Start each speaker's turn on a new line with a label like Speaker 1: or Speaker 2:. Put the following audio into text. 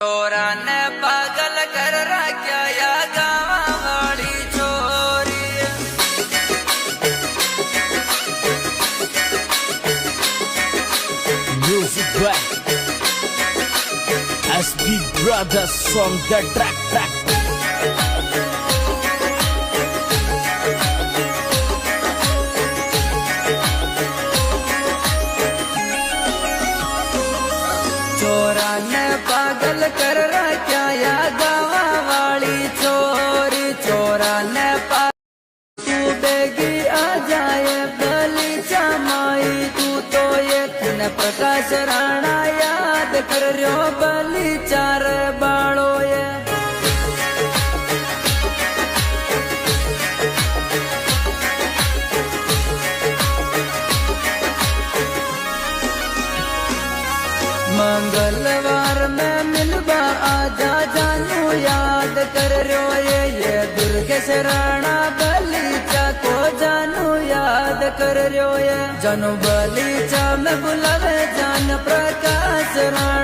Speaker 1: चोरा ने पागल कर रख्या या गावा वाली छोरी।
Speaker 2: Music by SB Brothers on the track.
Speaker 1: चोरा ने पागल कर रख्या या गावा वाली छोरी। चोरा ने तू बेगी आ जाए भली चमाई। तू तो ये तने प्रकाश राणा याद कर रहो भली चार बाड़ो ये। मंगलवार में मिलबा आजा जानू याद कर रहो ये दुर्गेश राणा बलीचा को जानू याद कर रहो ये। जानू बलीचा में बुलावे जान प्रकाश राणा।